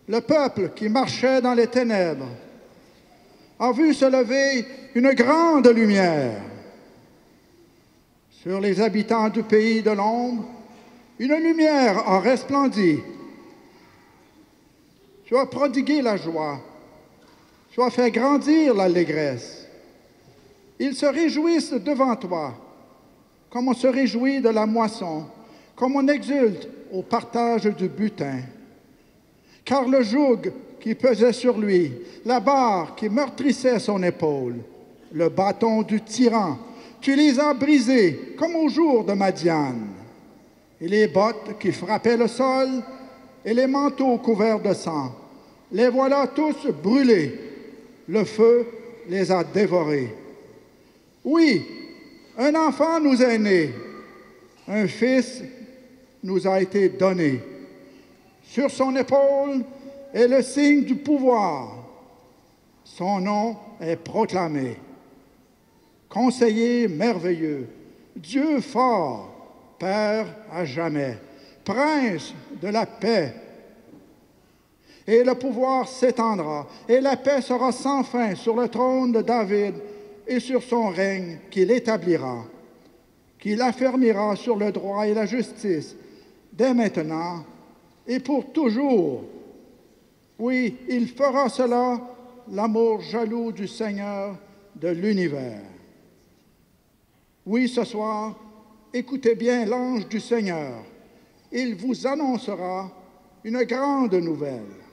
Le peuple qui marchait dans les ténèbres a vu se lever une grande lumière. Sur les habitants du pays de l'ombre, une lumière a resplendi. Tu as prodigué la joie, tu as fait grandir l'allégresse. Ils se réjouissent devant toi, comme on se réjouit de la moisson, comme on exulte au partage du butin. Car le joug qui pesait sur lui, la barre qui meurtrissait son épaule, le bâton du tyran, tu les as brisés comme au jour de Madiane. Et les bottes qui frappaient le sol et les manteaux couverts de sang, les voilà tous brûlés. Le feu les a dévorés. Oui, un enfant nous est né, un fils nous a été donné. Sur son épaule est le signe du pouvoir. Son nom est proclamé. Conseiller merveilleux, Dieu fort, Père à jamais, Prince de la paix. Et le pouvoir s'étendra, et la paix sera sans fin sur le trône de David et sur son règne qu'il établira, qu'il affermira sur le droit et la justice, dès maintenant et pour toujours. Oui, il fera cela, l'amour jaloux du Seigneur de l'univers. Oui, ce soir, écoutez bien l'ange du Seigneur. Il vous annoncera une grande nouvelle.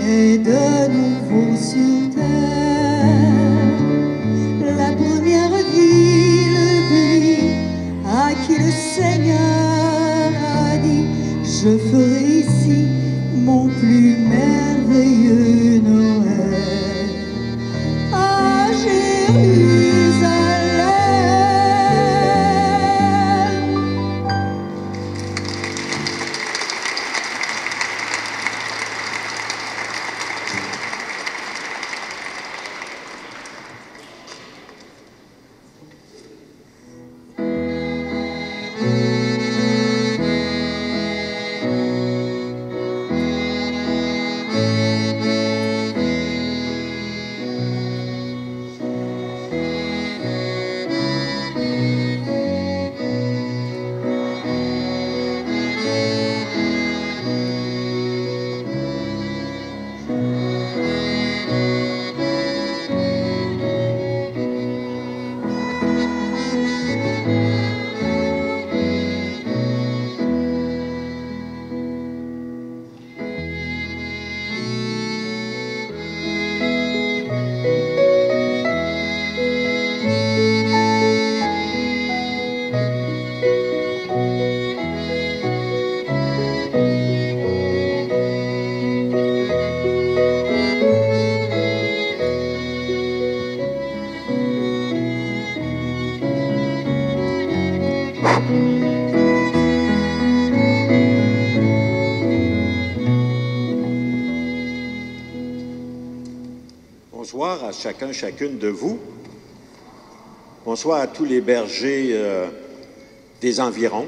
est de nouveau sur terre. La première ville brille à qui le Seigneur a dit: je ferai ici mon plus merveilleux Noël. À Jérusalem. Bonsoir à chacun, chacune de vous. Bonsoir à tous les bergers des environs.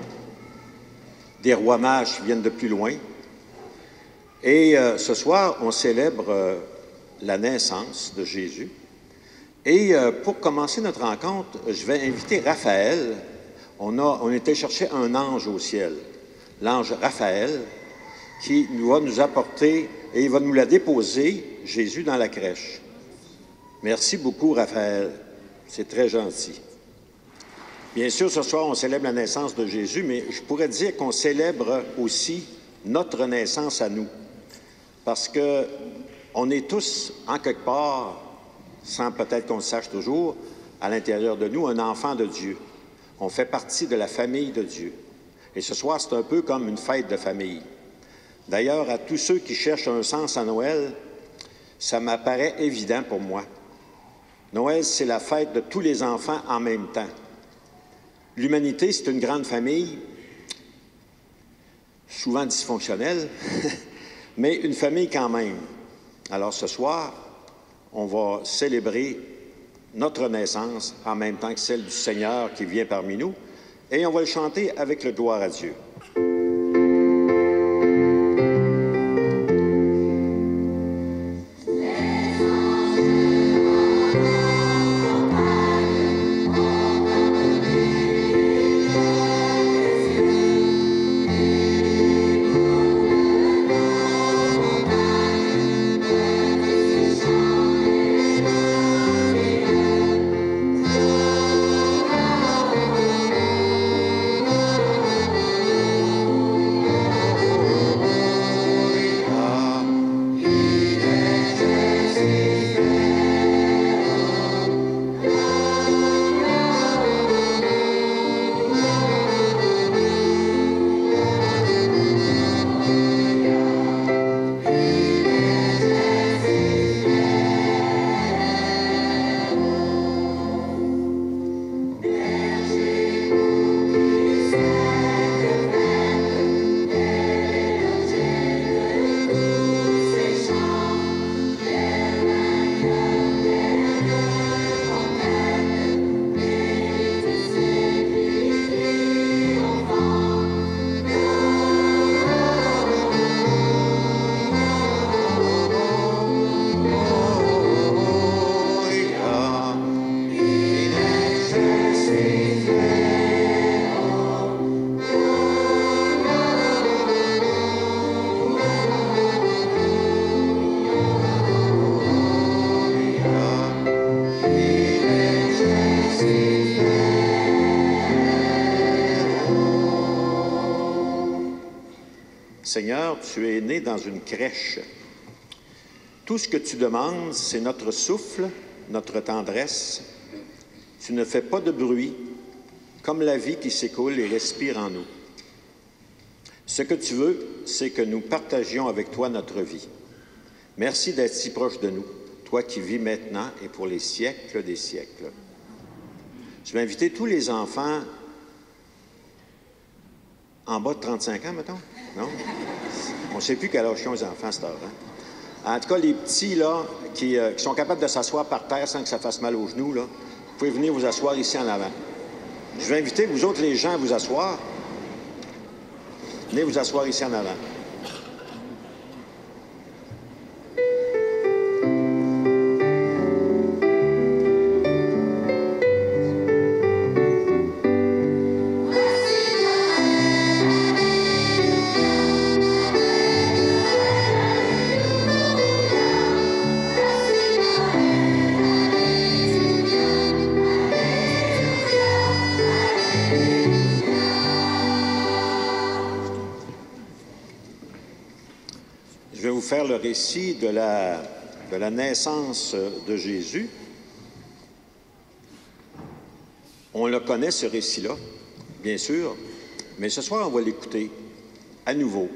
Des rois-mages viennent de plus loin. Et ce soir, on célèbre la naissance de Jésus. Et pour commencer notre rencontre, je vais inviter Raphaël. On était chercher un ange au ciel, l'ange Raphaël, qui va nous apporter et il va nous la déposer, Jésus, dans la crèche. Merci beaucoup, Raphaël. C'est très gentil. Bien sûr, ce soir, on célèbre la naissance de Jésus, mais je pourrais dire qu'on célèbre aussi notre naissance à nous. Parce que on est tous, en quelque part, sans peut-être qu'on le sache toujours, à l'intérieur de nous, un enfant de Dieu. On fait partie de la famille de Dieu. Et ce soir, c'est un peu comme une fête de famille. D'ailleurs, à tous ceux qui cherchent un sens à Noël, ça m'apparaît évident pour moi. Noël, c'est la fête de tous les enfants en même temps. L'humanité, c'est une grande famille, souvent dysfonctionnelle, mais une famille quand même. Alors ce soir, on va célébrer notre naissance en même temps que celle du Seigneur qui vient parmi nous, et on va le chanter avec le gloire à Dieu. Seigneur, tu es né dans une crèche. Tout ce que tu demandes, c'est notre souffle, notre tendresse. Tu ne fais pas de bruit, comme la vie qui s'écoule et respire en nous. Ce que tu veux, c'est que nous partagions avec toi notre vie. Merci d'être si proche de nous, toi qui vis maintenant et pour les siècles des siècles. Je vais inviter tous les enfants en bas de 35 ans, mettons. Non? On ne sait plus quel âge ont les enfants à cette heure. Hein? En tout cas, les petits, là, qui sont capables de s'asseoir par terre sans que ça fasse mal aux genoux, là, vous pouvez venir vous asseoir ici en avant. Je vais inviter, vous autres, les gens, à vous asseoir. Venez vous asseoir ici en avant. Faire le récit de la naissance de Jésus. On le connaît, ce récit-là, bien sûr, mais ce soir, on va l'écouter à nouveau.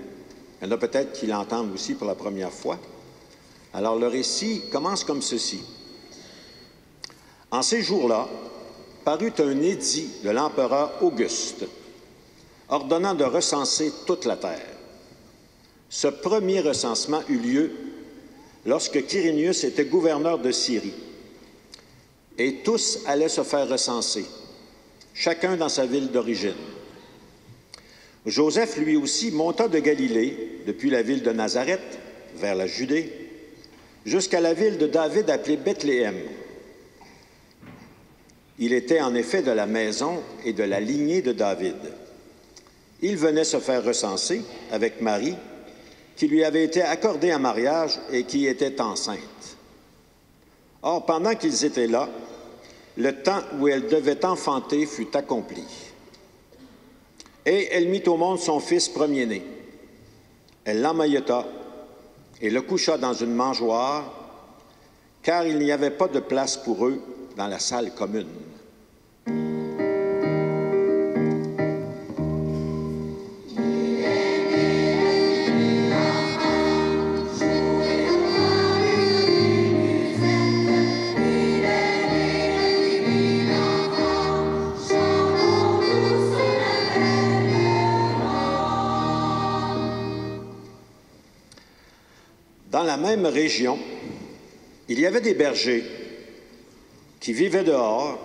Il y en a peut-être qui l'entendent aussi pour la première fois. Alors, le récit commence comme ceci. En ces jours-là, parut un édit de l'empereur Auguste, ordonnant de recenser toute la terre. Ce premier recensement eut lieu lorsque Quirinius était gouverneur de Syrie. Et tous allaient se faire recenser, chacun dans sa ville d'origine. Joseph, lui aussi, monta de Galilée, depuis la ville de Nazareth, vers la Judée, jusqu'à la ville de David appelée Bethléem. Il était en effet de la maison et de la lignée de David. Il venait se faire recenser avec Marie, qui lui avait été accordée en mariage et qui était enceinte. Or, pendant qu'ils étaient là, le temps où elle devait enfanter fut accompli. Et elle mit au monde son fils premier-né. Elle l'emmaillota et le coucha dans une mangeoire, car il n'y avait pas de place pour eux dans la salle commune. Dans la même région, il y avait des bergers qui vivaient dehors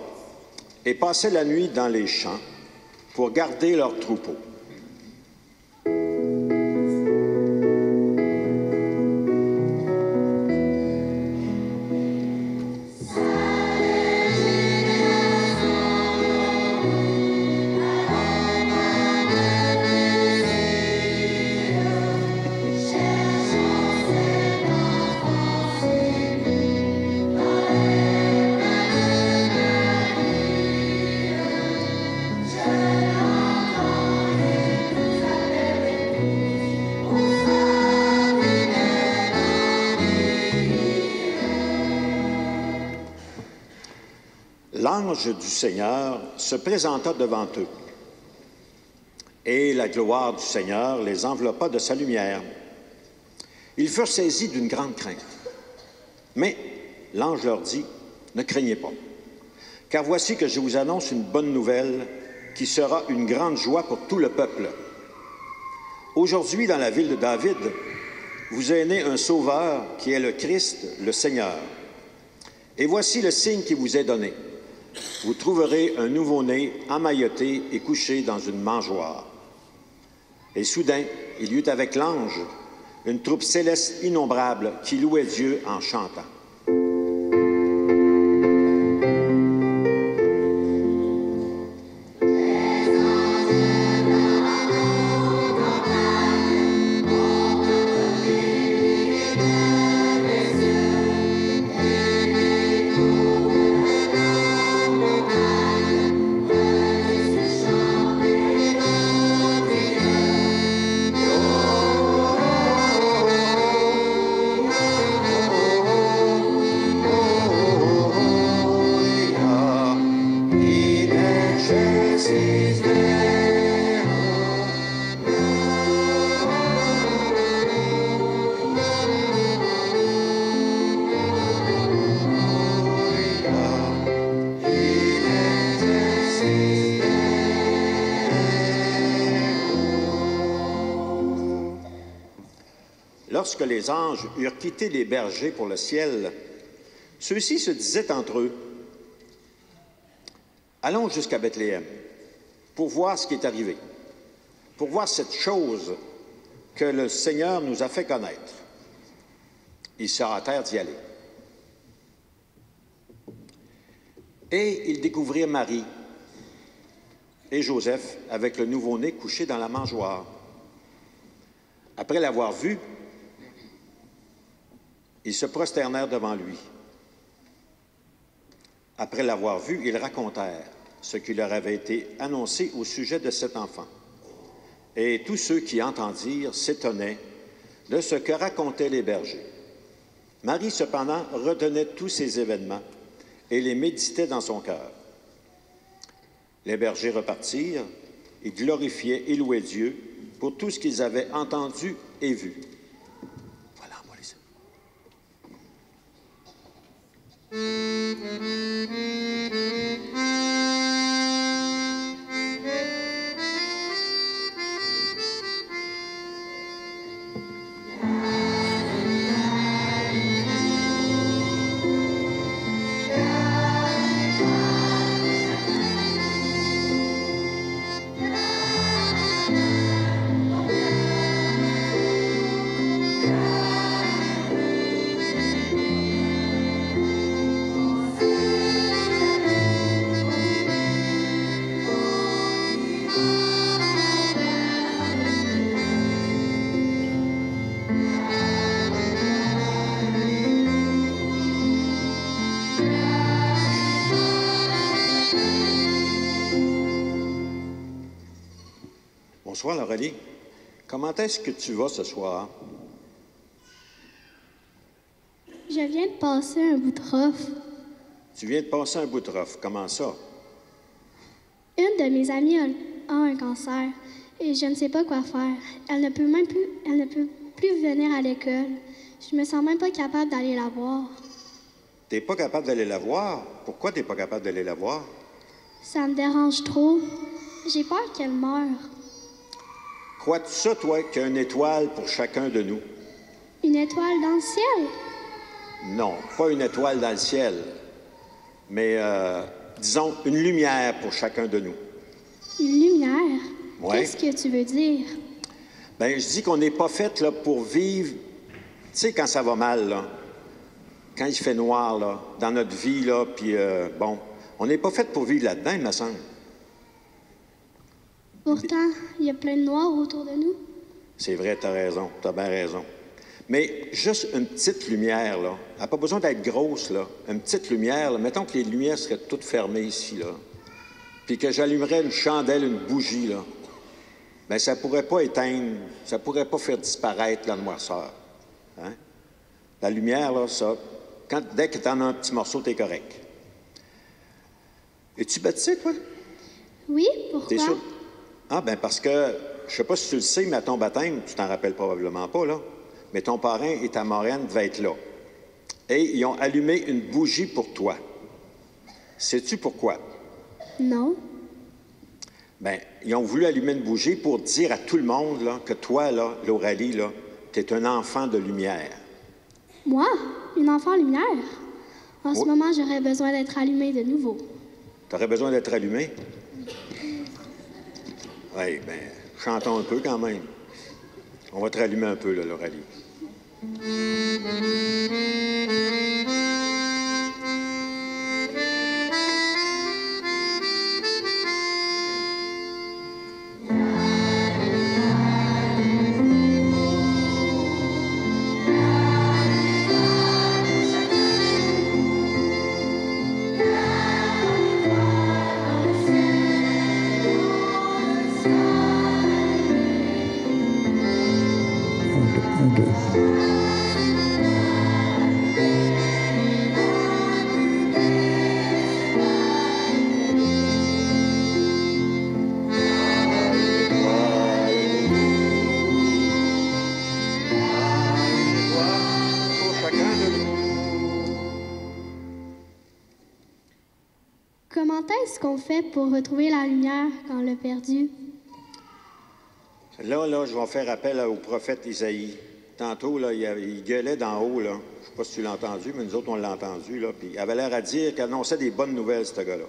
et passaient la nuit dans les champs pour garder leurs troupeaux. L'ange du Seigneur se présenta devant eux, et la gloire du Seigneur les enveloppa de sa lumière. Ils furent saisis d'une grande crainte. Mais l'ange leur dit, « Ne craignez pas, car voici que je vous annonce une bonne nouvelle qui sera une grande joie pour tout le peuple. Aujourd'hui, dans la ville de David, vous est né un sauveur qui est le Christ, le Seigneur. Et voici le signe qui vous est donné. Vous trouverez un nouveau-né emmailloté et couché dans une mangeoire. » Et soudain, il y eut avec l'ange une troupe céleste innombrable qui louait Dieu en chantant. lorsque les anges eurent quitté les bergers pour le ciel, ceux-ci se disaient entre eux, « Allons jusqu'à Bethléem pour voir ce qui est arrivé, pour voir cette chose que le Seigneur nous a fait connaître. » Ils se hâtèrent d'y aller. Et ils découvrirent Marie et Joseph avec le nouveau-né couché dans la mangeoire. Après l'avoir vu, ils se prosternèrent devant lui. Après l'avoir vu, ils racontèrent ce qui leur avait été annoncé au sujet de cet enfant. Et tous ceux qui entendirent s'étonnaient de ce que racontaient les bergers. Marie, cependant, retenait tous ces événements et les méditait dans son cœur. Les bergers repartirent et glorifiaient et louaient Dieu pour tout ce qu'ils avaient entendu et vu. Voilà, moi les Bonsoir, Laurelie. Comment est-ce que tu vas ce soir? Je viens de passer un bout de rough. Tu viens de passer un bout de rough. Comment ça? Une de mes amies a un cancer et je ne sais pas quoi faire. Elle ne peut plus venir à l'école. Je me sens même pas capable d'aller la voir. T'es pas capable d'aller la voir? Pourquoi t'es pas capable d'aller la voir? Ça me dérange trop. J'ai peur qu'elle meure. Crois-tu ça, toi, qu'il y a une étoile pour chacun de nous? Une étoile dans le ciel? Non, pas une étoile dans le ciel, mais disons une lumière pour chacun de nous. Une lumière? Ouais. Qu'est-ce que tu veux dire? Bien, je dis qu'on n'est pas fait là, pour vivre, tu sais, quand ça va mal, là, quand il fait noir, là, dans notre vie, là, puis bon, on n'est pas fait pour vivre là-dedans, il me semble. Pourtant, il y a plein de noir autour de nous. C'est vrai, tu as raison, tu as bien raison. Mais juste une petite lumière, là, elle n'a pas besoin d'être grosse, là. Une petite lumière, là, mettons que les lumières seraient toutes fermées ici, là, puis que j'allumerais une chandelle, une bougie, là, bien, ça ne pourrait pas éteindre, ça ne pourrait pas faire disparaître la noirceur. Hein? La lumière, là, ça, dès que tu en as un petit morceau, tu es correct. Es-tu baptisé, toi? Oui, pourquoi? T'es sûr? Ah, bien, parce que, je ne sais pas si tu le sais, mais à ton baptême, tu t'en rappelles probablement pas, là, mais ton parrain et ta marraine devaient être là. Et ils ont allumé une bougie pour toi. Sais-tu pourquoi? Non. Bien, ils ont voulu allumer une bougie pour dire à tout le monde là, que toi, là, Laurelie, là, tu es un enfant de lumière. Moi? Une enfant lumière? En ce Oui. moment, j'aurais besoin d'être allumée de nouveau. Tu aurais besoin d'être allumé? Oui, bien, chantons un peu quand même. On va te rallumer un peu, là, Laurelie. Comment est-ce qu'on fait pour retrouver la lumière quand on l'a perdue? Là, je vais faire appel au prophète Isaïe. Tantôt, là, il gueulait d'en haut, là. Je ne sais pas si tu l'as entendu, mais nous autres, on l'a entendu, là. Puis il avait l'air à dire qu'il annonçait des bonnes nouvelles, ce gars-là.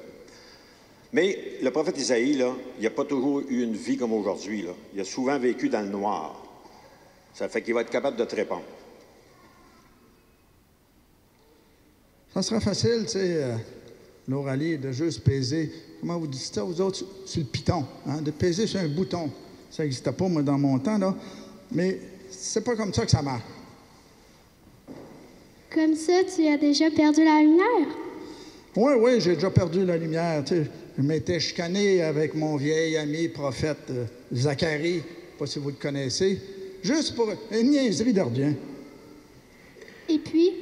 Mais le prophète Isaïe, là, il n'a pas toujours eu une vie comme aujourd'hui, là. Il a souvent vécu dans le noir. Ça fait qu'il va être capable de te répondre. Ça sera facile, tu sais, l'Oralie, de juste peser. Comment vous dites ça, vous autres, sur le piton, hein, de peser sur un bouton. Ça n'existait pas, moi, dans mon temps, là. Mais c'est pas comme ça que ça marche. Comme ça, tu as déjà perdu la lumière? Oui, j'ai déjà perdu la lumière. Tu sais, je m'étais chicané avec mon vieil ami prophète Zacharie, je ne sais pas si vous le connaissez, juste pour une niaiserie de rien. Et puis?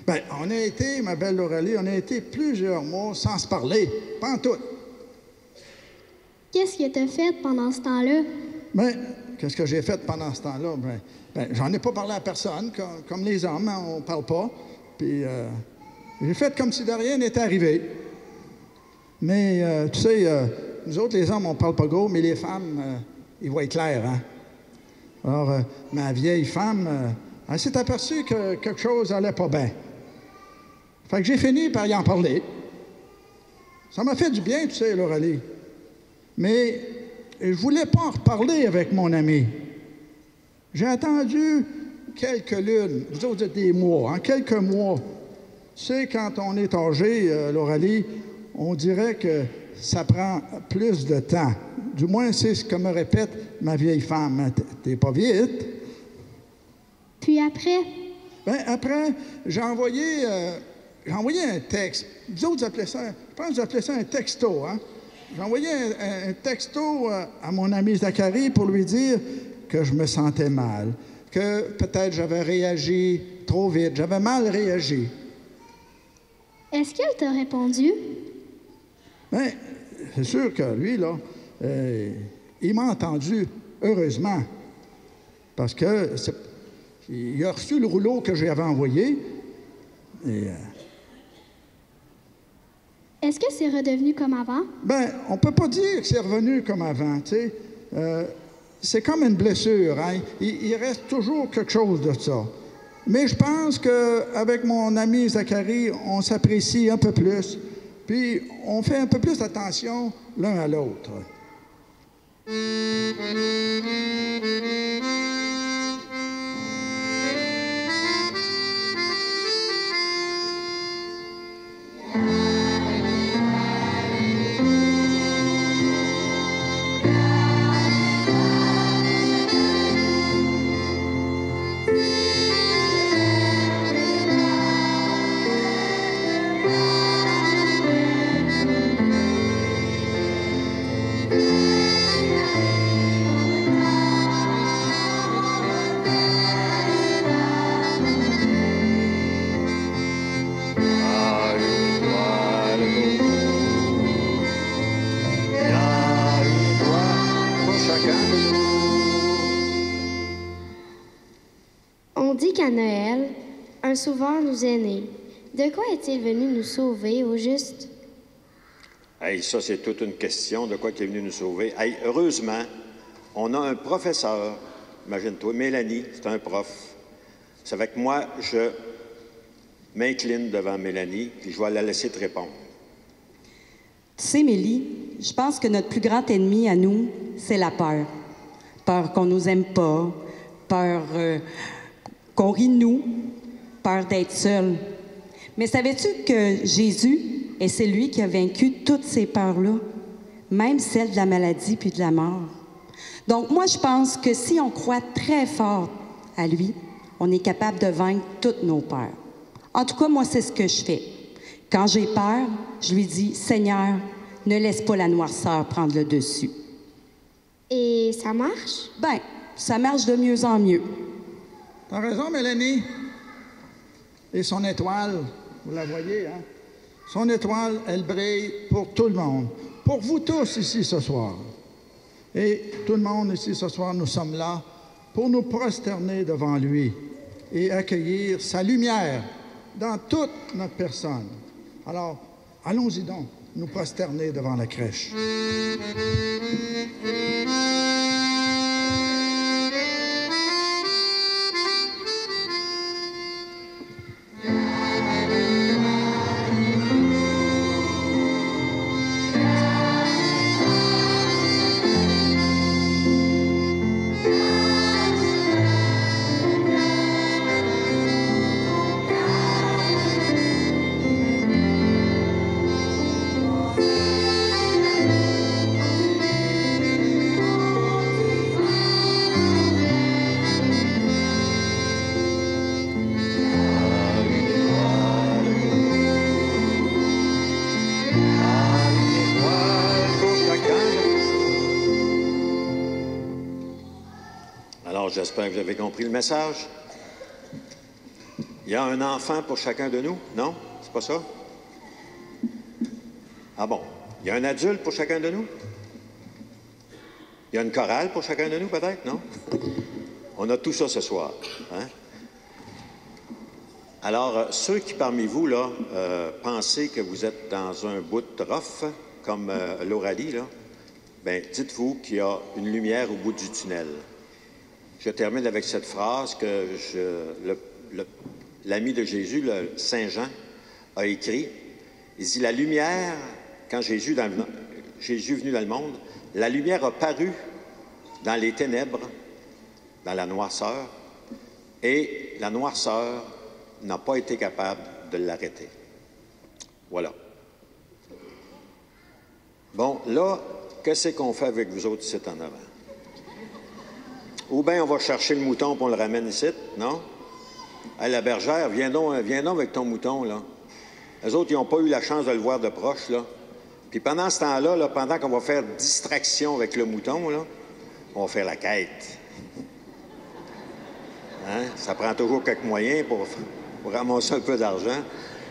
Bien, on a été, ma belle Aurélie, on a été plusieurs mois sans se parler, pas en tout. Qu'est-ce que tu as fait pendant ce temps-là? Bien, qu'est-ce que j'ai fait pendant ce temps-là? Ben, j'en ai pas parlé à personne, comme les hommes, hein, on ne parle pas. Puis, j'ai fait comme si de rien n'était arrivé. Mais, tu sais, nous autres, les hommes, on ne parle pas gros, mais les femmes, ils voient clair, hein? Alors, ma vieille femme, elle s'est aperçue que quelque chose n'allait pas bien. Fait que j'ai fini par y en parler. Ça m'a fait du bien, tu sais, Laurelie. Mais je ne voulais pas en reparler avec mon ami. J'ai attendu quelques lunes, vous autres êtes des mois, hein, quelques mois. Tu sais, quand on est âgé, Laurelie, on dirait que ça prend plus de temps. Du moins, c'est ce que me répète ma vieille femme. T'es pas vite. Puis après? Bien, après, j'ai envoyé un texte. Vous autres, vous appelez ça, je pense que vous appelez ça un texto, hein? J'ai envoyé un texto à mon ami Zacharie pour lui dire que je me sentais mal, que peut-être j'avais réagi trop vite, j'avais mal réagi. Est-ce qu'elle t'a répondu? Bien, c'est sûr que lui, là, il m'a entendu, heureusement, parce que il a reçu le rouleau que j'avais envoyé. Et, est-ce que c'est redevenu comme avant? bien, on ne peut pas dire que c'est revenu comme avant, tu sais. C'est comme une blessure, hein? Il reste toujours quelque chose de ça. Mais je pense qu'avec mon ami Zacharie, on s'apprécie un peu plus, puis on fait un peu plus attention l'un à l'autre. On dit qu'à Noël, un sauveur nous est né. De quoi est-il venu nous sauver, au juste? Hey, ça, c'est toute une question de quoi il est venu nous sauver. Hey, heureusement, on a un professeur, imagine-toi, Mélanie, c'est un prof. C'est avec moi, je m'incline devant Mélanie, puis je vais la laisser te répondre. Tu sais, Mélie, je pense que notre plus grand ennemi à nous, c'est la peur. Peur qu'on nous aime pas, peur qu'on rit de nous, peur d'être seul. Mais savais-tu que Jésus est celui qui a vaincu toutes ces peurs-là, même celle de la maladie puis de la mort? Donc moi, je pense que si on croit très fort à lui, on est capable de vaincre toutes nos peurs. En tout cas, moi, c'est ce que je fais. Quand j'ai peur, je lui dis, « Seigneur, ne laisse pas la noirceur prendre le dessus. » Et ça marche? Bien, ça marche de mieux en mieux. T'as raison, Mélanie. Et son étoile, vous la voyez, hein? Son étoile, elle brille pour tout le monde. Pour vous tous ici ce soir. Et tout le monde ici ce soir, nous sommes là pour nous prosterner devant lui et accueillir sa lumière dans toute notre personne. Alors, allons-y donc, nous prosterner devant la crèche. j'espère que vous avez compris le message. Il y a un enfant pour chacun de nous? Non? C'est pas ça? Ah bon? Il y a un adulte pour chacun de nous? Il y a une chorale pour chacun de nous, peut-être? Non? On a tout ça ce soir. Hein? Alors, ceux qui, parmi vous, là, pensez que vous êtes dans un bout de rough, comme l'Oralie, là, bien, dites-vous qu'il y a une lumière au bout du tunnel. Je termine avec cette phrase que l'ami de Jésus, le Saint Jean, a écrit. Il dit, la lumière, quand Jésus est venu dans le monde, la lumière a paru dans les ténèbres, dans la noirceur, et la noirceur n'a pas été capable de l'arrêter. Voilà. Bon, là, qu'est-ce qu'on fait avec vous autres ici en avant? Ou bien on va chercher le mouton et on le ramène ici, non? Hey, la bergère, viens donc avec ton mouton, là. Les autres, ils n'ont pas eu la chance de le voir de proche, là. Puis pendant ce temps-là, là, pendant qu'on va faire distraction avec le mouton, là, on va faire la quête. Hein? Ça prend toujours quelques moyens pour ramasser un peu d'argent.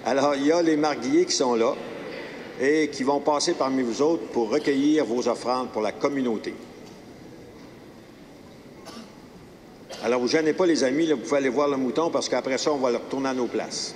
Alors, il y a les marguilliers qui sont là et qui vont passer parmi vous autres pour recueillir vos offrandes pour la communauté. Alors, vous ne gênez pas, les amis, là, vous pouvez aller voir le mouton parce qu'après ça, on va le retourner à nos places.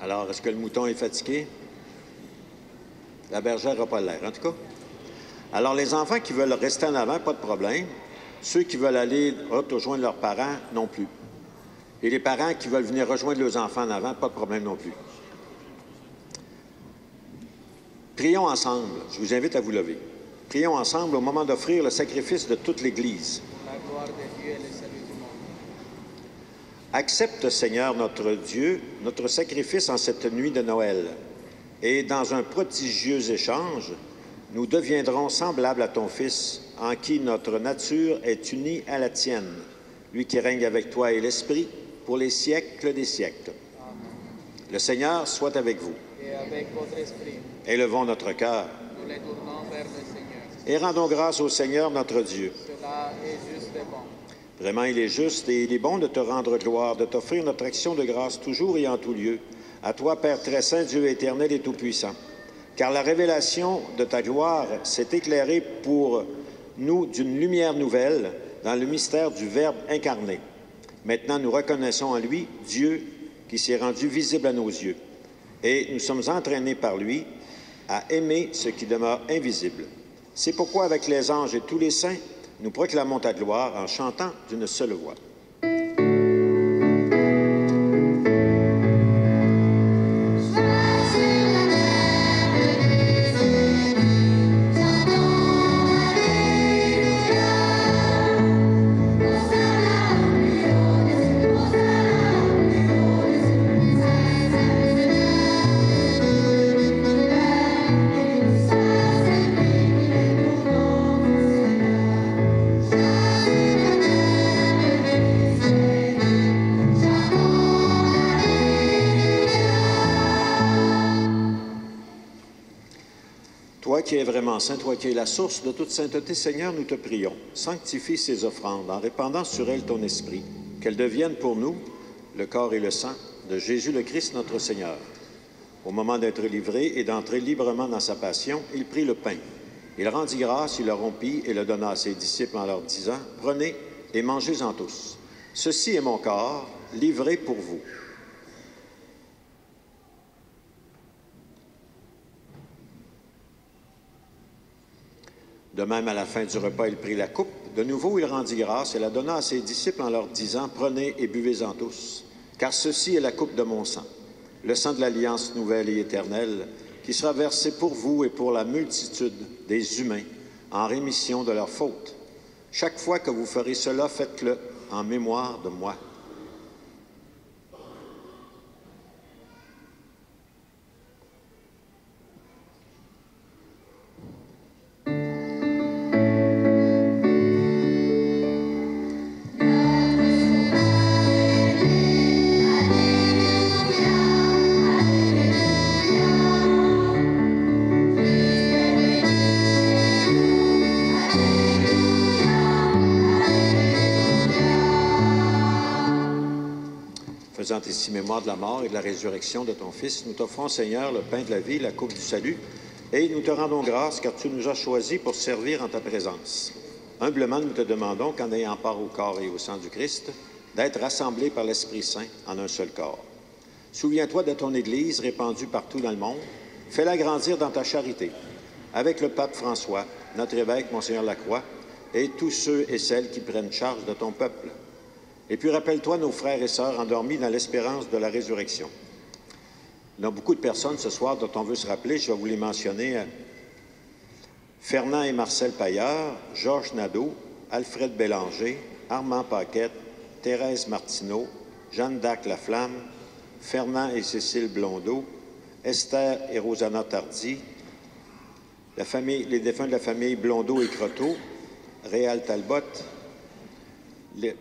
Alors, est-ce que le mouton est fatigué? La bergère n'a pas l'air, en tout cas. Alors, les enfants qui veulent rester en avant, pas de problème. Ceux qui veulent aller rejoindre leurs parents, non plus. Et les parents qui veulent venir rejoindre leurs enfants en avant, pas de problème non plus. Prions ensemble. Je vous invite à vous lever. Prions ensemble au moment d'offrir le sacrifice de toute l'Église. La gloire de Dieu et le salut du monde. Accepte, Seigneur notre Dieu, notre sacrifice en cette nuit de Noël, et dans un prodigieux échange, nous deviendrons semblables à ton Fils, en qui notre nature est unie à la tienne, lui qui règne avec toi et l'Esprit pour les siècles des siècles. Amen. Le Seigneur soit avec vous. Et avec votre esprit, Élevons notre cœur nous les tournons vers le Seigneur. et rendons grâce au Seigneur notre Dieu. Cela est juste et bon. Vraiment, il est juste et il est bon de te rendre gloire, de t'offrir notre action de grâce toujours et en tout lieu. À toi, Père très saint, Dieu éternel et tout-puissant. Car la révélation de ta gloire s'est éclairée pour nous d'une lumière nouvelle dans le mystère du Verbe incarné. Maintenant, nous reconnaissons en lui Dieu qui s'est rendu visible à nos yeux. Et nous sommes entraînés par lui à aimer ce qui demeure invisible. C'est pourquoi, avec les anges et tous les saints, nous proclamons ta gloire en chantant d'une seule voix. Toi qui es vraiment saint, toi qui es la source de toute sainteté, Seigneur, nous te prions. Sanctifie ces offrandes en répandant sur elles ton esprit, qu'elles deviennent pour nous le corps et le sang de Jésus le Christ, notre Seigneur. Au moment d'être livré et d'entrer librement dans sa passion, il prit le pain. Il rendit grâce, il le rompit et le donna à ses disciples en leur disant, « Prenez et mangez-en tous. Ceci est mon corps, livré pour vous. » De même, à la fin du repas, il prit la coupe. De nouveau, il rendit grâce et la donna à ses disciples en leur disant, « Prenez et buvez-en tous, car ceci est la coupe de mon sang, le sang de l'alliance nouvelle et éternelle, qui sera versé pour vous et pour la multitude des humains en rémission de leurs fautes. Chaque fois que vous ferez cela, faites-le en mémoire de moi. » Faisant ici mémoire de la mort et de la résurrection de ton Fils, nous t'offrons, Seigneur, le pain de la vie, la coupe du salut, et nous te rendons grâce car tu nous as choisis pour servir en ta présence. Humblement, nous te demandons qu'en ayant part au corps et au sang du Christ, d'être rassemblés par l'Esprit Saint en un seul corps. Souviens-toi de ton Église répandue partout dans le monde. Fais-la grandir dans ta charité, avec le pape François, notre évêque, Monseigneur Lacroix, et tous ceux et celles qui prennent charge de ton peuple. Et puis rappelle-toi nos frères et sœurs endormis dans l'espérance de la résurrection. Il y a beaucoup de personnes ce soir dont on veut se rappeler, je vais vous les mentionner. Fernand et Marcel Paillard, Georges Nadeau, Alfred Bélanger, Armand Paquette, Thérèse Martineau, Jeanne d'Arc Laflamme, Fernand et Cécile Blondeau, Esther et Rosanna Tardy, les défunts de la famille Blondeau et Croteau, Réal Talbot,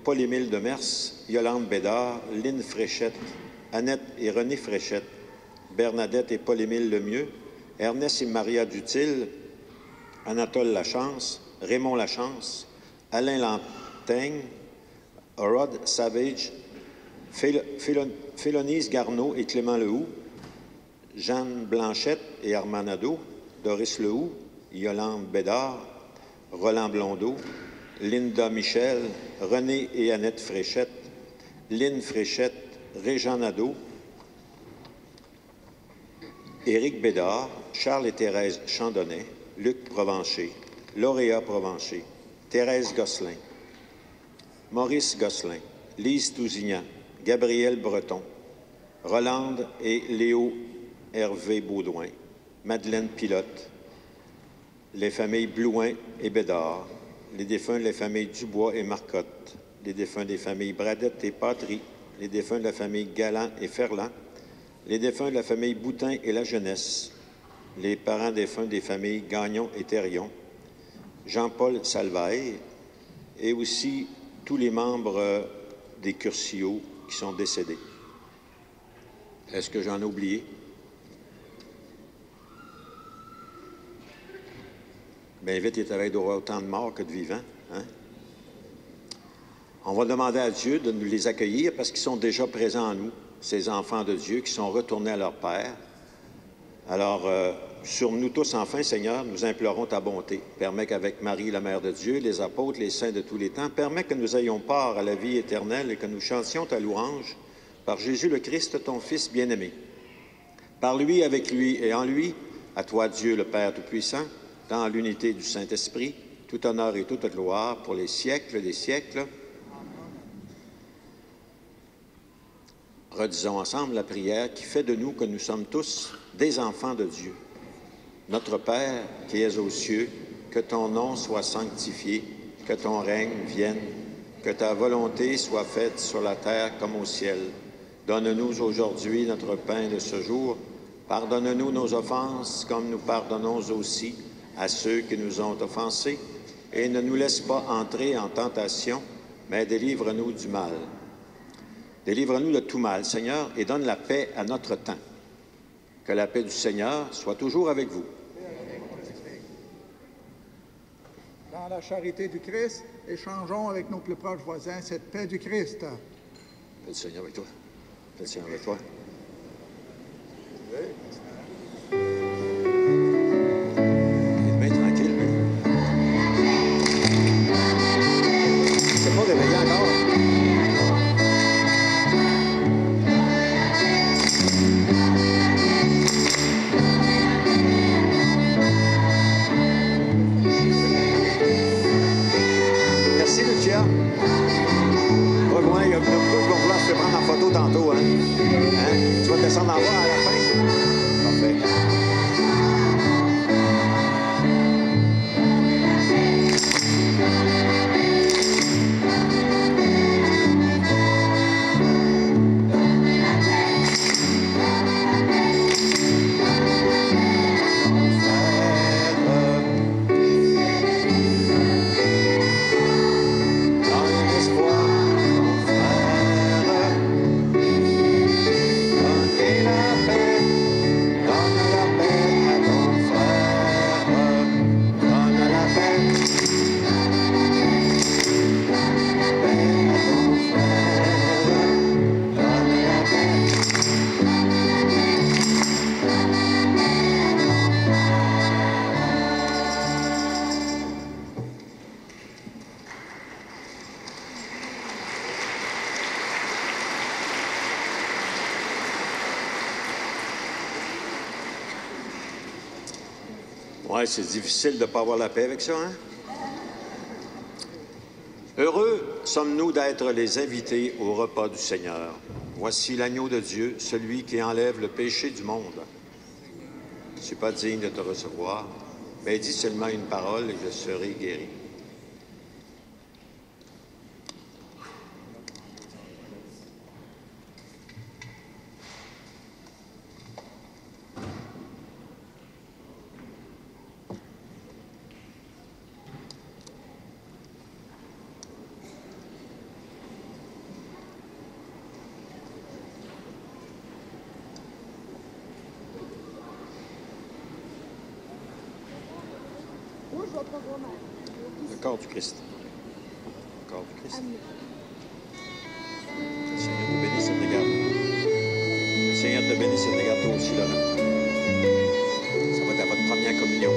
Paul-Émile Demers, Yolande Bédard, Lynne Fréchette, Annette et René Fréchette, Bernadette et Paul-Émile Lemieux, Ernest et Maria Dutil, Anatole Lachance, Raymond Lachance, Alain Lantaigne, Rod Savage, Félonise Garneau et Clément Lehoux, Jeanne Blanchette et Armand Nadeau, Doris Lehoux, Yolande Bédard, Roland Blondeau, Linda Michel, René et Annette Fréchette, Lynne Fréchette, Régent Nadeau, Éric Bédard, Charles et Thérèse Chandonnet, Luc Provencher, Lauréat Provencher, Thérèse Gosselin, Maurice Gosselin, Lise Tousignan, Gabriel Breton, Rolande et Léo Hervé Baudouin, Madeleine Pilote, les familles Blouin et Bédard, les défunts des familles Dubois et Marcotte, les défunts des familles Bradette et Patry, les défunts de la famille Galland et Ferland, les défunts de la famille Boutin et la jeunesse, les parents défunts des familles Gagnon et Thérion, Jean-Paul Salvaille, et aussi tous les membres des Curcio qui sont décédés. Est-ce que j'en ai oublié? Bien vite, il y avait autant de morts que de vivants. Hein? On va demander à Dieu de nous les accueillir parce qu'ils sont déjà présents en nous, ces enfants de Dieu qui sont retournés à leur Père. Alors, sur nous tous, enfin, Seigneur, nous implorons ta bonté. Permets qu'avec Marie, la Mère de Dieu, les apôtres, les saints de tous les temps, permets que nous ayons part à la vie éternelle et que nous chantions ta louange par Jésus le Christ, ton Fils bien-aimé. Par lui, avec lui et en lui, à toi, Dieu, le Père Tout-Puissant, dans l'unité du Saint-Esprit, tout honneur et toute gloire pour les siècles des siècles. Redisons ensemble la prière qui fait de nous que nous sommes tous des enfants de Dieu. Notre Père qui es aux cieux, que ton nom soit sanctifié, que ton règne vienne, que ta volonté soit faite sur la terre comme au ciel. Donne-nous aujourd'hui notre pain de ce jour. Pardonne-nous nos offenses comme nous pardonnons aussi à ceux qui nous ont offensés. Et ne nous laisse pas entrer en tentation, mais délivre-nous du mal. Délivre-nous de tout mal, Seigneur, et donne la paix à notre temps. Que la paix du Seigneur soit toujours avec vous. Dans la charité du Christ, échangeons avec nos plus proches voisins cette paix du Christ. Paix du Seigneur avec toi. Paix du Seigneur avec toi. Il est bien tranquille, lui. C'est pas réveillé encore. Merci, Lucia. Rejoins, il y a beaucoup qui vont vouloir se prendre en photo tantôt. Hein? Tu vas descendre en bas à la fin? Parfait. Ouais, c'est difficile de ne pas avoir la paix avec ça, hein? Heureux sommes-nous d'être les invités au repas du Seigneur. Voici l'agneau de Dieu, celui qui enlève le péché du monde. Je ne suis pas digne de te recevoir, mais dis seulement une parole et je serai guéri. Le corps du Christ. Le corps du Christ. Que le Seigneur te bénisse et te garde. Que le Seigneur te bénisse et te garde toi aussi, Laurent. Ça va être à votre première communion.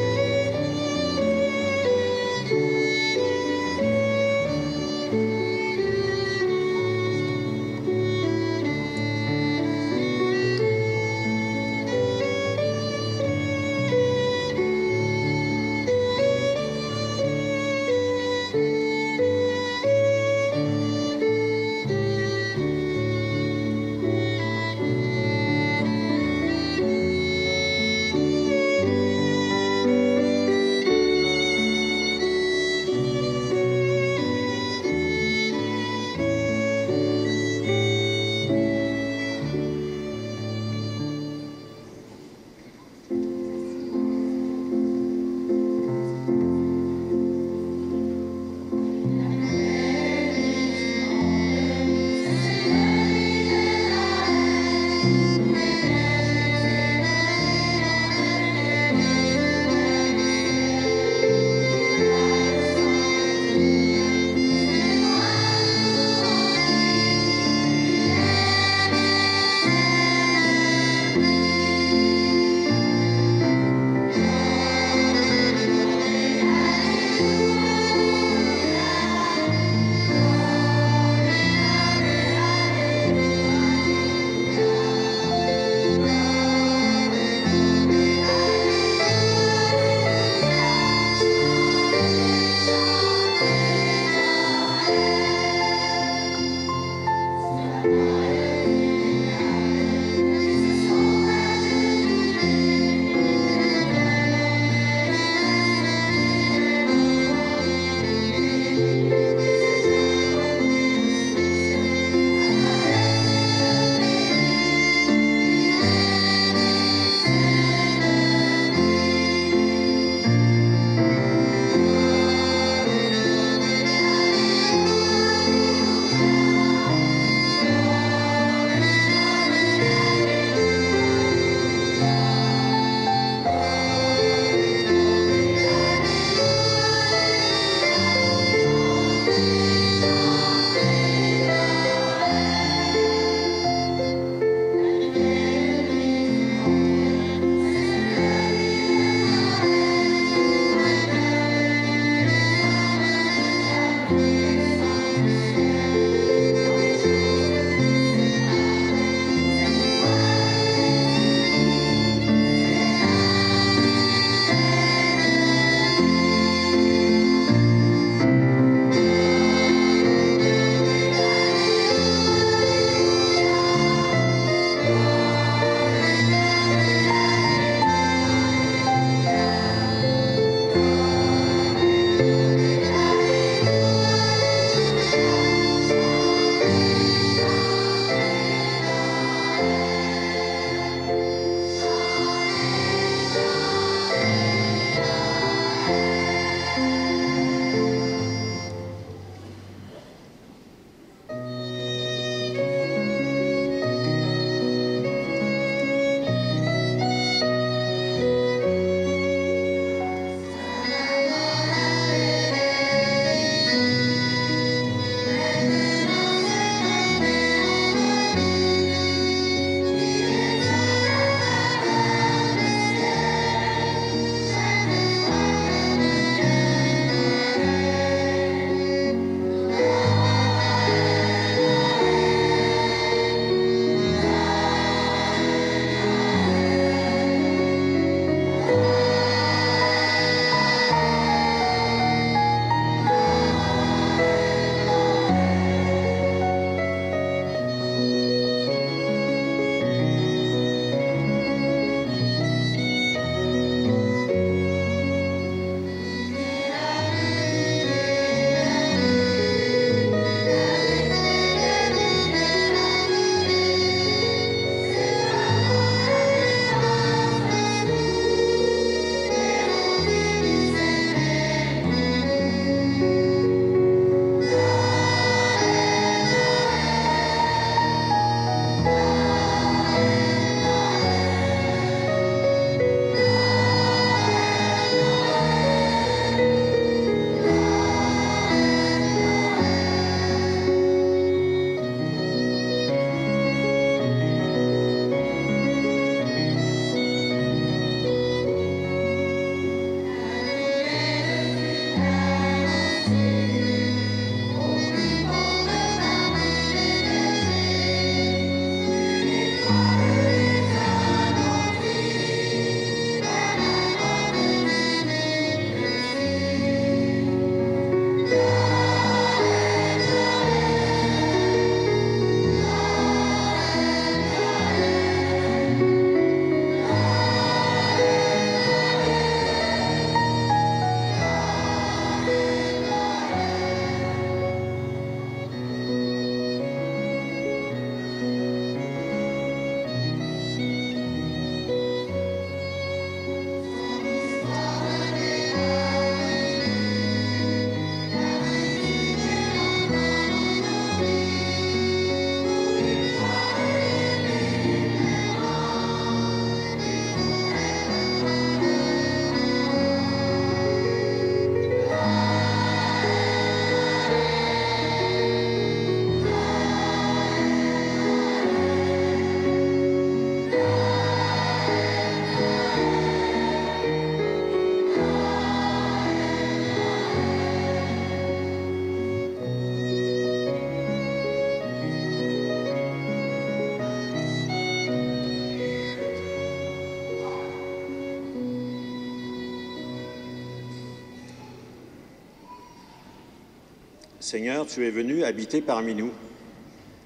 Seigneur, tu es venu habiter parmi nous.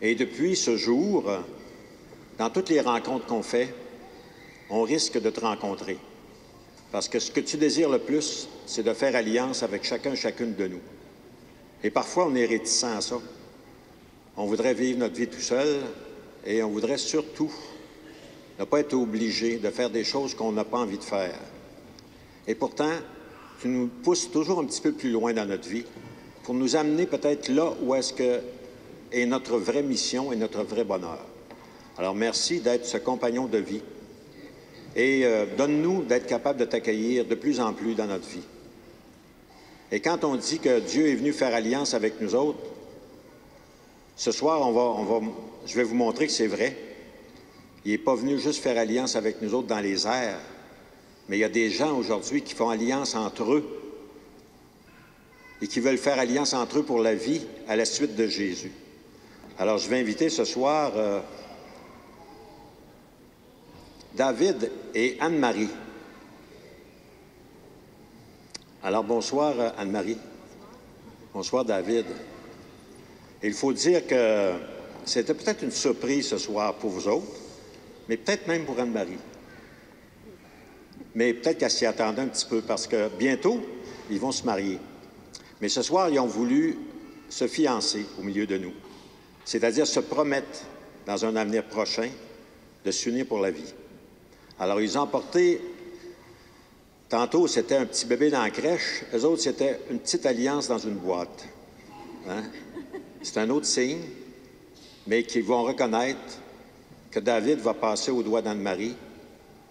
Et depuis ce jour, dans toutes les rencontres qu'on fait, on risque de te rencontrer. Parce que ce que tu désires le plus, c'est de faire alliance avec chacune de nous. Et parfois, on est réticent à ça. On voudrait vivre notre vie tout seul et on voudrait surtout ne pas être obligé de faire des choses qu'on n'a pas envie de faire. Et pourtant, tu nous pousses toujours un petit peu plus loin dans notre vie pour nous amener peut-être là où est-ce que est notre vraie mission et notre vrai bonheur. Alors, merci d'être ce compagnon de vie et donne-nous d'être capable de t'accueillir de plus en plus dans notre vie. Et quand on dit que Dieu est venu faire alliance avec nous autres, ce soir, je vais vous montrer que c'est vrai. Il n'est pas venu juste faire alliance avec nous autres dans les airs, mais il y a des gens aujourd'hui qui font alliance entre eux et qui veulent faire alliance entre eux pour la vie à la suite de Jésus. Alors, je vais inviter ce soir David et Anne-Marie. Alors, bonsoir Anne-Marie. Bonsoir David. Et il faut dire que c'était peut-être une surprise ce soir pour vous autres, mais peut-être même pour Anne-Marie. Mais peut-être qu'elle s'y attendait un petit peu parce que bientôt, ils vont se marier. Mais ce soir, ils ont voulu se fiancer au milieu de nous, c'est-à-dire se promettre dans un avenir prochain de s'unir pour la vie. Alors, ils ont emporté, tantôt, c'était un petit bébé dans la crèche, eux autres, c'était une petite alliance dans une boîte. Hein? C'est un autre signe, mais qu'ils vont reconnaître que David va passer au doigt d'Anne-Marie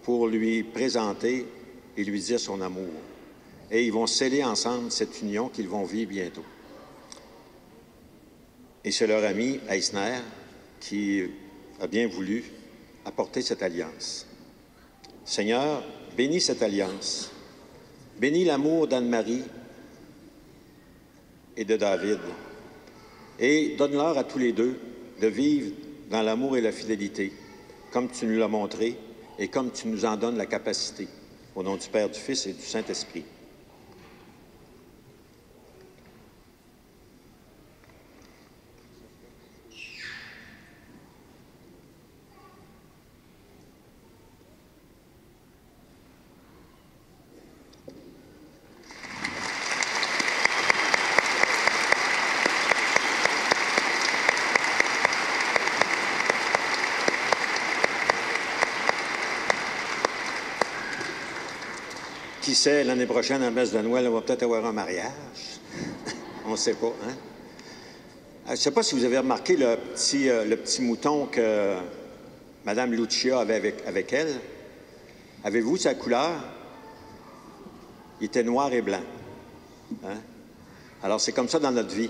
pour lui présenter et lui dire son amour. Et ils vont sceller ensemble cette union qu'ils vont vivre bientôt. Et c'est leur ami Eisner qui a bien voulu apporter cette alliance. Seigneur, bénis cette alliance. Bénis l'amour d'Anne-Marie et de David. Et donne-leur à tous les deux de vivre dans l'amour et la fidélité, comme tu nous l'as montré et comme tu nous en donnes la capacité. Au nom du Père, du Fils et du Saint-Esprit. Qui sait, l'année prochaine, à la messe de Noël, on va peut-être avoir un mariage. On ne sait pas, hein? Je ne sais pas si vous avez remarqué le petit mouton que Mme Lucia avait avec elle. Avez-vous sa couleur? Il était noir et blanc. Hein? Alors, c'est comme ça dans notre vie.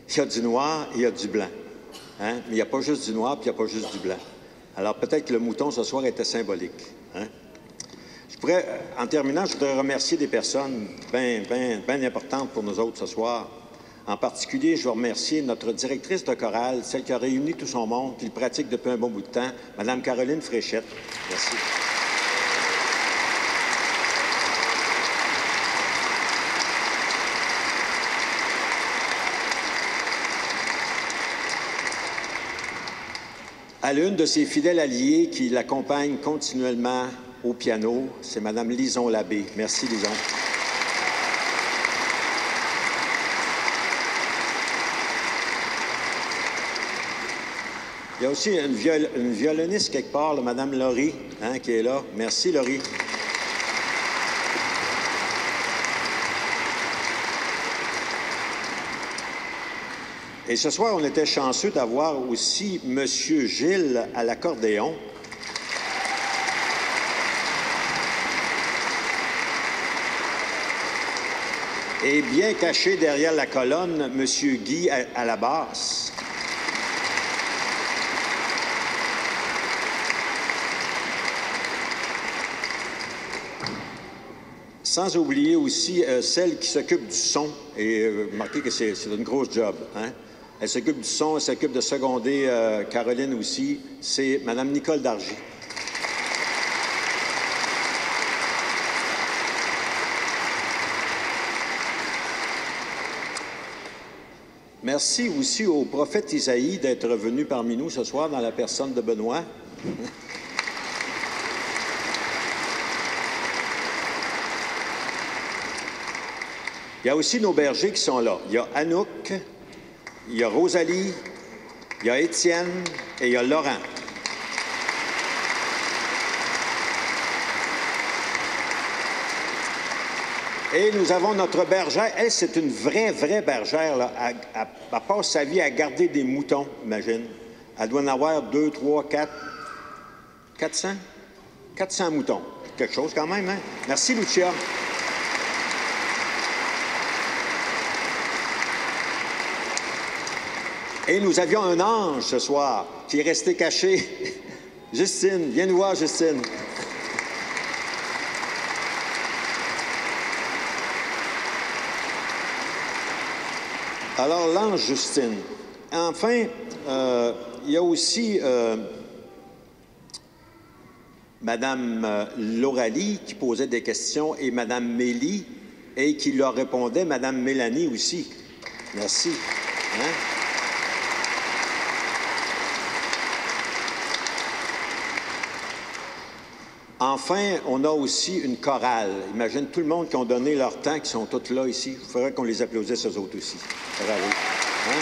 Il y a du noir et il y a du blanc. Hein? Mais il n'y a pas juste du noir, puis il n'y a pas juste du blanc. Alors, peut-être que le mouton, ce soir, était symbolique. Hein? En terminant, je voudrais remercier des personnes bien importantes pour nous autres ce soir. En particulier, je veux remercier notre directrice de chorale, celle qui a réuni tout son monde, qui le pratique depuis un bon bout de temps, Mme Caroline Fréchette. Merci. À l'une de ses fidèles alliés qui l'accompagne continuellement au piano, c'est Mme Lison Labbé. Merci, Lison. Il y a aussi une violoniste quelque part, là, Mme Laurie, hein, qui est là. Merci, Laurie. Et ce soir, on était chanceux d'avoir aussi M. Gilles à l'accordéon. Et bien caché derrière la colonne, M. Guy à la basse. Sans oublier aussi celle qui s'occupe du son. Et remarquez que c'est une grosse job. Hein? Elle s'occupe du son, elle s'occupe de seconder Caroline aussi. C'est Mme Nicole Dargy. Merci aussi au prophète Isaïe d'être venu parmi nous ce soir dans la personne de Benoît. Il y a aussi nos bergers qui sont là. Il y a Anouk, il y a Rosalie, il y a Étienne et il y a Laurent. Et nous avons notre bergère. Elle, c'est une vraie bergère. Là. Elle passe sa vie à garder des moutons, imagine. Elle doit en avoir 2, 3, 4... 400? 400 moutons. Quelque chose quand même, hein? Merci, Lucia. Et nous avions un ange ce soir qui est resté caché. Justine, viens nous voir, Justine. Alors, l'ange Justine. Enfin, il y a aussi Mme Lauralie qui posait des questions et Mme Mélie et qui leur répondait, Mme Mélanie aussi. Merci. Hein? Enfin, on a aussi une chorale. Imagine tout le monde qui ont donné leur temps, qui sont tous là ici. Il faudrait qu'on les applaudisse, eux autres aussi. Bravo. Hein?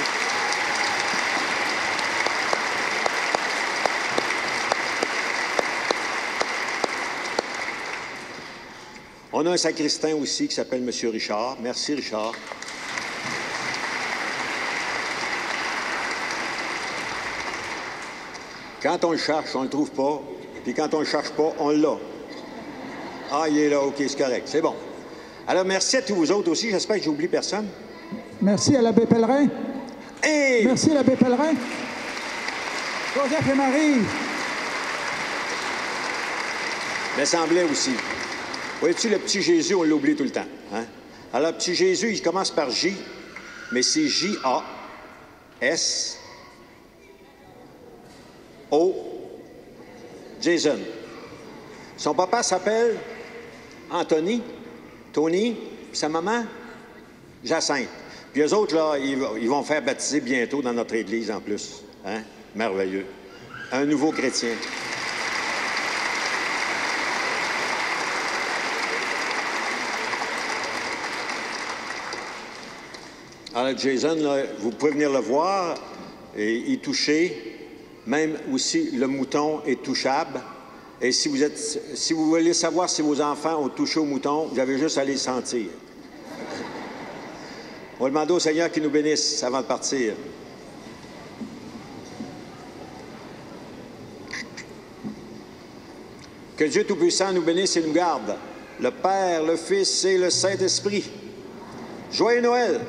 On a un sacristain aussi qui s'appelle M. Richard. Merci, Richard. Quand on le cherche, on ne le trouve pas. Puis quand on ne le cherche pas, on l'a. Ah, il est là, OK, c'est correct. C'est bon. Alors, merci à tous vous autres aussi. J'espère que j'oublie personne. Merci à l'abbé Pellerin. Hey! Merci à l'abbé Pellerin. Joseph et Marie. Me semblait aussi. Voyez-tu, le petit Jésus, on l'oublie tout le temps. Hein? Alors, le petit Jésus, il commence par J, mais c'est J-A-S-O. Jason. Son papa s'appelle Anthony, Tony, puis sa maman, Jacinthe. Puis eux autres, là, ils vont faire baptiser bientôt dans notre église en plus. Hein? Merveilleux. Un nouveau chrétien. Alors, Jason, là, vous pouvez venir le voir et y toucher. Même aussi, le mouton est touchable. Et si vous voulez savoir si vos enfants ont touché au mouton, vous avez juste à les sentir. On va demander au Seigneur qu'il nous bénisse avant de partir. Que Dieu Tout-Puissant nous bénisse et nous garde. Le Père, le Fils et le Saint-Esprit. Joyeux Noël!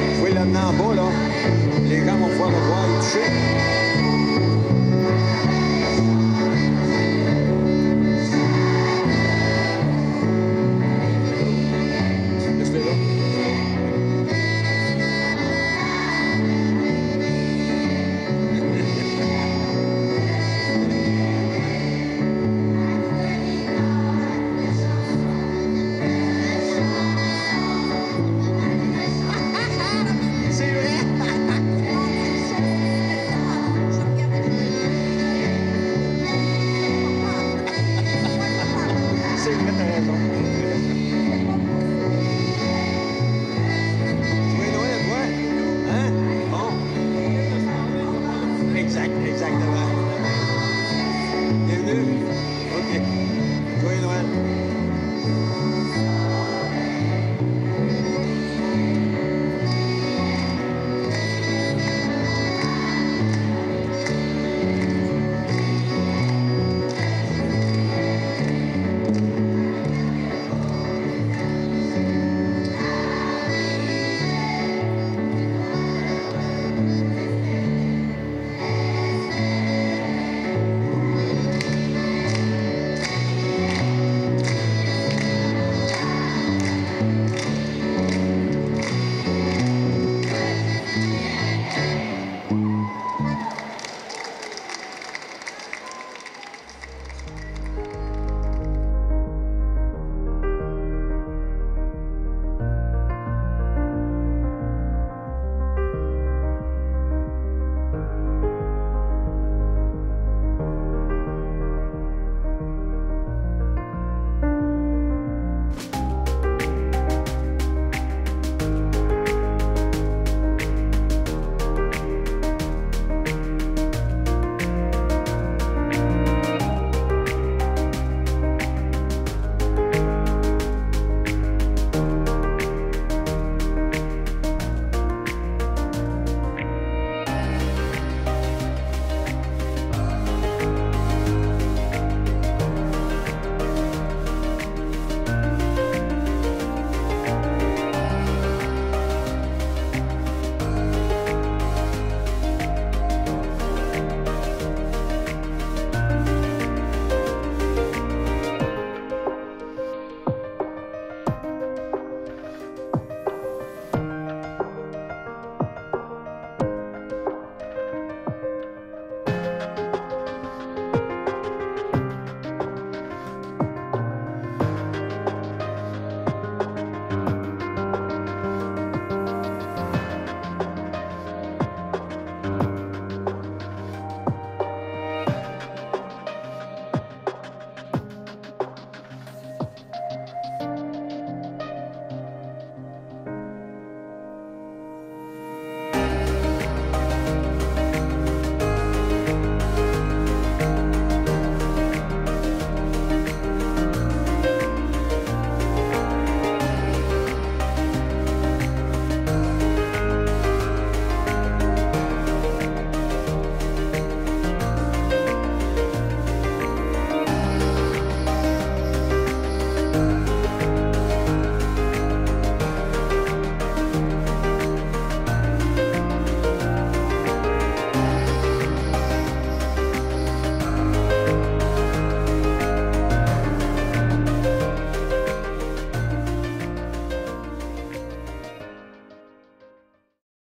Vous pouvez l'amener en bas, là. Les gens vont pouvoir le voir et toucher.